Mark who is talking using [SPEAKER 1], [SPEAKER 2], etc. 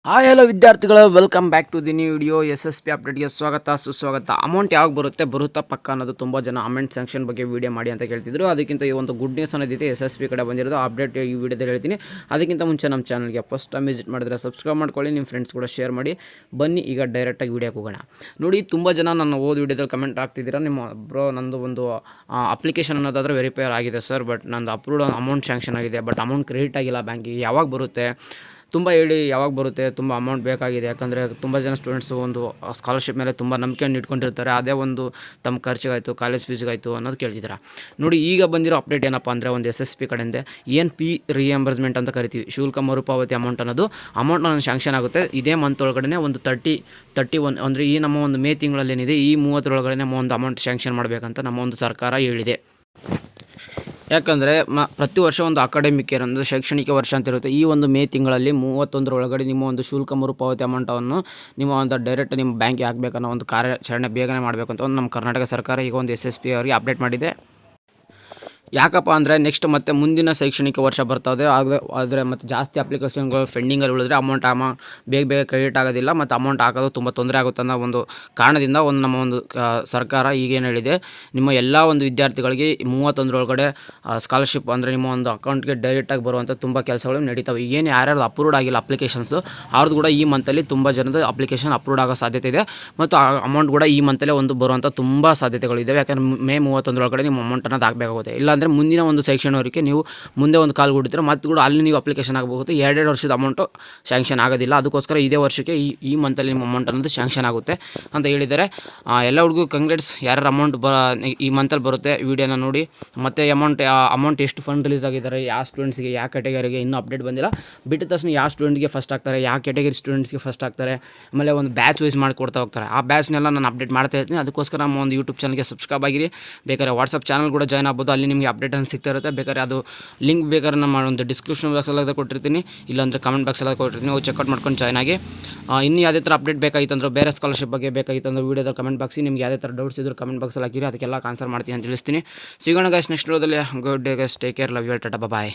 [SPEAKER 1] Hi hello ವಿದ್ಯಾರ್ಥಿಗಳು, welcome back to the new video. SSP ಅಪ್ಡೇಟ್ಗೆ ಸ್ವಾಗತ ಸುಸ್ವಾಗತ. ಅಮೌಂಟ್ ಯಾವಾಗ ಬರುತ್ತಾ ಪಕ್ಕ ಅನ್ನೋದು ತುಂಬ ಜನ ಅಮೌಂಟ್ ಸ್ಯಾಂಕ್ಷನ್ ಬಗ್ಗೆ ವೀಡಿಯೋ ಮಾಡಿ ಅಂತ ಕೇಳ್ತಿದ್ರು. ಅದಕ್ಕಿಂತ ಈ ಒಂದು ಗುಡ್ ನ್ಯೂಸ್ ಅನ್ನೋದಿದೆ SSP ಕಡೆ ಬಂದಿರೋದು ಅಪ್ಡೇಟ್ ಈ ವಿಡಿಯೋದಲ್ಲಿ ಹೇಳ್ತೀನಿ. ಅದಕ್ಕಿಂತ ಮುಂಚೆ ನಮ್ಮ ಚಾನಲ್ಗೆ ಫಸ್ಟ್ ಟೈಮ್ ವಿಸಿಟ್ ಮಾಡಿದ್ರೆ ಸಬ್ಸ್ಕ್ರೈಬ್ ಮಾಡ್ಕೊಳ್ಳಿ, ನಿಮ್ಮ ಫ್ರೆಂಡ್ಸ್ ಕೂಡ ಶೇರ್ ಮಾಡಿ. ಬನ್ನಿ ಈಗ ಡೈರೆಕ್ಟಾಗಿ ವೀಡಿಯೋಕ್ಕೆ ಹೋಗೋಣ. ನೋಡಿ, ತುಂಬ ಜನ ನನ್ನ ಓದ್ ವಿಡಿಯೋದಲ್ಲಿ ಕಮೆಂಟ್ ಆಗ್ತಿದ್ದೀರಾ, ನಿಮ್ಮ ಬ್ರೋ ನಂದು ಒಂದು ಅಪ್ಲಿಕೇಶನ್ ಅನ್ನೋದಾದರೆ ವೆರಿಫೈ ಆಗಿದೆ ಸರ್, ಬಟ್ ನಂದು ಅಪ್ರೂವ್ಡ್ ಅಮೌಂಟ್ ಸ್ಯಾಂಕ್ಷನ್ ಆಗಿದೆ, ಬಟ್ ಅಮೌಂಟ್ ಕ್ರೆಡಿಟ್ ಆಗಿಲ್ಲ ಬ್ಯಾಂಕಿಗೆ, ಯಾವಾಗ ಬರುತ್ತೆ ತುಂಬ ಹೇಳಿ, ಯಾವಾಗ ಬರುತ್ತೆ, ತುಂಬ ಅಮೌಂಟ್ ಬೇಕಾಗಿದೆ. ಯಾಕಂದರೆ ತುಂಬ ಜನ ಸ್ಟೂಡೆಂಟ್ಸು ಒಂದು ಸ್ಕಾಲರ್ಶಿಪ್ ಮೇಲೆ ತುಂಬ ನಂಬಿಕೆಯನ್ನು ಇಟ್ಕೊಂಡಿರ್ತಾರೆ, ಅದೇ ಒಂದು ತಮ್ಮ ಖರ್ಚಿಗಾಯಿತು, ಕಾಲೇಜ್ ಫೀಸ್ಗಾಯಿತು ಅನ್ನೋದು ಕೇಳ್ತಿದ್ದಾರೆ. ನೋಡಿ, ಈಗ ಬಂದಿರೋ ಅಪ್ಡೇಟ್ ಏನಪ್ಪ ಅಂದರೆ ಒಂದು SSP ಕಡೆಯಿಂದ NP ರಿಯಂಬರ್ಸ್ಮೆಂಟ್ ಅಂತ ಕರಿತೀವಿ, ಶುಲ್ಕ ಮರುಪಾವತಿ ಅಮೌಂಟ್ ಅನ್ನೋದು ಅಮೌಂಟ್ ಶಾಂಕ್ಷನ್ ಆಗುತ್ತೆ. ಇದೇ ಮಂತ್ ಒಳಗಡೆ ಒಂದು 31 ಅಂದರೆ ಈ ನಮ್ಮ ಒಂದು ಮೇ ತಿಂಗಳಲ್ಲಿ ಏನಿದೆ, ಈ 30 ನಮ್ಮ ಒಂದು ಅಮೌಂಟ್ ಶಾಂಕ್ಷನ್ ಮಾಡಬೇಕಂತ ನಮ್ಮ ಒಂದು ಸರ್ಕಾರ ಹೇಳಿದೆ. ಯಾಕಂದರೆ ಪ್ರತಿ ವರ್ಷ ಒಂದು ಅಕಾಡೆಮಿಕ್ ಇಯರ್ ಅಂದರೆ ಶೈಕ್ಷಣಿಕ ವರ್ಷ ಅಂತ ಇರುತ್ತೆ. ಈ ಒಂದು ಮೇ ತಿಂಗಳಲ್ಲಿ 31 ನಿಮ್ಮ ಒಂದು ಶುಲ್ಕ ಮರುಪಾವತಿ ಅಮೌಂಟನ್ನು ನಿಮ್ಮ ಒಂದು ಡೈರೆಕ್ಟ್ ನಿಮ್ಮ ಬ್ಯಾಂಕ್ಗೆ ಹಾಕಬೇಕನ್ನೋ ಒಂದು ಕಾರ್ಯಾಚರಣೆ ಬೇಗನೆ ಮಾಡಬೇಕು ಅಂತ ಒಂದು ನಮ್ಮ ಕರ್ನಾಟಕ ಸರ್ಕಾರ ಈಗ ಒಂದು SSP ಅವರಿಗೆ ಅಪ್ಡೇಟ್ ಮಾಡಿದೆ. ಯಾಕಪ್ಪ ಅಂದರೆ ನೆಕ್ಸ್ಟ್ ಮತ್ತೆ ಮುಂದಿನ ಶೈಕ್ಷಣಿಕ ವರ್ಷ ಬರ್ತದೆ, ಆದರೆ ಮತ್ತು ಜಾಸ್ತಿ ಅಪ್ಲಿಕೇಶನ್ಗಳು ಪೆಂಡಿಂಗಲ್ಲಿ ಉಳಿದ್ರೆ ಅಮೌಂಟ್ ಬೇಗ ಕ್ರೆಡಿಟ್ ಆಗೋದಿಲ್ಲ, ಮತ್ತು ಅಮೌಂಟ್ ಹಾಕೋದು ತುಂಬ ತೊಂದರೆ ಆಗುತ್ತೆ ಅನ್ನೋ ಒಂದು ಕಾರಣದಿಂದ ನಮ್ಮ ಒಂದು ಸರ್ಕಾರ ಈಗೇನು ಹೇಳಿದೆ, ನಿಮ್ಮ ಎಲ್ಲ ಒಂದು ವಿದ್ಯಾರ್ಥಿಗಳಿಗೆ 31 ಸ್ಕಾಲರ್ಶಿಪ್ ಅಂದರೆ ನಿಮ್ಮ ಒಂದು ಅಕೌಂಟ್ಗೆ ಡೈರೆಕ್ಟಾಗಿ ಬರುವಂಥ ತುಂಬ ಕೆಲಸಗಳು ನಡೀತವೆ. ಈಗೇನು ಯಾರ್ಯಾರು ಅಪ್ರೂವ್ಡ್ ಆಗಿಲ್ಲ ಅಪ್ಲಿಕೇಶನ್ಸು, ಅವ್ರದ್ದು ಕೂಡ ಈ ಮಂತಲ್ಲಿ ತುಂಬ ಜನದ ಅಪ್ಲಿಕೇಶನ್ ಅಪ್ರೂವ್ಡ್ ಆಗೋ ಸಾಧ್ಯತೆ ಇದೆ, ಮತ್ತು ಆ ಅಮೌಂಟ್ ಕೂಡ ಈ ಮಂತಲ್ಲೇ ಒಂದು ಬರುವಂಥ ತುಂಬ ಸಾಧ್ಯತೆಗಳಿದ್ದಾವೆ. ಯಾಕಂದರೆ ಮೇ 31 ನಿಮ್ಮ ಅಮೌಂಟ್ ಅನ್ನೋದು ಆಗಬೇಕಾಗುತ್ತೆ. ಇಲ್ಲಾಂದರೆ ಮುಂದಿನ ಒಂದು ಶೈಕ್ಷಣಿಕರಿಗೆ ನೀವು ಮುಂದೆ ಒಂದು ಕಾಲ್ ಕೊಡ್ತೀರ, ಮತ್ತು ಕೂಡ ಅಲ್ಲಿ ನೀವು ಅಪ್ಲಿಕೇಶನ್ ಆಗಬಹುದು. 2 ವರ್ಷದ ಅಮೌಂಟು ಸ್ಯಾಂಕ್ಷನ್ ಆಗೋದಿಲ್ಲ. ಅದಕ್ಕೋಸ್ಕರ ಇದೇ ವರ್ಷಕ್ಕೆ ಈ ಮಂತಲ್ಲಿ ನಿಮ್ಮ ಅಮೌಂಟ್ ಅನ್ನೋದು ಸ್ಯಾಂಕ್ಷನ್ ಆಗುತ್ತೆ ಅಂತ ಹೇಳಿದ್ದಾರೆ. ಎಲ್ಲ ಹುಡುಗರು ಕಂಗ್ರೇಟ್ಸ್, ಯಾರ್ಯಾರು ಅಮೌಂಟ್ ಈ ಮಂತಲ್ಲಿ ಬರುತ್ತೆ ವಿಡಿಯೋನ ನೋಡಿ. ಮತ್ತು ಅಮೌಂಟ್ ಎಷ್ಟು ಫಂಡ್ ರಿಲೀಸ್ ಆಗಿದ್ದಾರೆ, ಯಾವ ಸ್ಟೂಡೆಂಟ್ಸ್ಗೆ, ಯಾವ ಕ್ಯಾಟಗರಿಗೆ ಇನ್ನೂ ಅಪ್ಡೇಟ್ ಬಂದಿಲ್ಲ. ಬಿಟ್ಟ ತಕ್ಷಣ ಯಾವ ಸ್ಟೂಡೆಂಟ್ಗೆ ಫಸ್ಟ್ ಆಗ್ತಾರೆ, ಯಾವ ಕ್ಯಾಟಗರಿ ಸ್ಟೂಡೆಂಟ್ಸ್ಗೆ ಫಸ್ಟ್ ಆಗ್ತಾರೆ, ಆಮೇಲೆ ಒಂದು ಬ್ಯಾಚ್ ವೈಸ್ ಮಾಡಿಕೊಡ್ತಾ ಹೋಗ್ತಾರೆ. ಆ ಬ್ಯಾಚ್ನೆಲ್ಲ ನಾನು ಅಪ್ಡೇಟ್ ಮಾಡ್ತಾ ಇರ್ತೀನಿ. ಅದಕ್ಕೋಸ್ಕರ ನಮ್ಮ ಒಂದು ಯೂಟ್ಯೂಬ್ ಚಾನಲ್ಗೆ ಸಬ್ಸ್ಕ್ರೈಬ್ ಆಗಿರಿ. ಬೇಕಾದ್ರೆ ವಾಟ್ಸಪ್ ಚಾನಲ್ ಕೂಡ ಜಾಯ್ನ್ ಆಗ್ಬೋದು, ಅಲ್ಲಿ ನಿಮಗೆ ಅಪ್ಡೇಟ್ ಸಿಗ್ತಾ ಇರುತ್ತೆ. ಬೇಕಾದ್ರೆ ಅದು ಲಿಂಕ್ ಬೇಕಾದ್ರೆ ನಮ್ಮ ಒಂದು ಡಿಸ್ಕ್ರಿಪ್ಷನ್ ಬಾಕ್ಸಲ್ಲಿ ಕೊಟ್ಟಿರ್ತೀನಿ, ಇಲ್ಲಾಂದರೆ ಕಮೆಂಟ್ ಬಾಕ್ಸಲ್ಲಿ ಕೊಟ್ಟಿರ್ತೀನಿ, ಹೋಗಿ ಚೆಕ್ಔಟ್ ಮಾಡ್ಕೊಂಡು ಜಾಯ್ನ್ ಆಗಿ. ಇನ್ನೂ ಯಾವುದೇ ಥರ ಅಪ್ಡೇಟ್ ಬೇಕಾಗಿತ್ತಂದ್ರೆ, ಬೇರೆ ಸ್ಕಾಲರ್ಶಿಪ್ ಬಗ್ಗೆ ಬೇಕಾಗಿತ್ತಂದ್ರೆ ವೀಡಿಯೋದಲ್ಲಿ ಕಮೆಂಟ್ ಬಾಕ್ಸಿ, ನಿಮ್ಗೆ ಯಾವುದೇ ಥರ ಡೌಟ್ಸ್ ಇದ್ದರೂ ಕಮೆಂಟ್ ಬಾಕ್ಸಲ್ಲಿ ಹಾಕಿರಿ, ಅದಕ್ಕೆಲ್ಲ ಆನ್ಸರ್ ಮಾಡ್ತೀನಿ ಅಂತ ತಿಳಿಸ್ತೀನಿ. ಸಿಗೋಣ ಗೈಸ್ ನೆಕ್ಸ್ಟ್ ವಿಡಿಯೋದಲ್ಲಿ. Good day guys, take care, love you, tata, bye.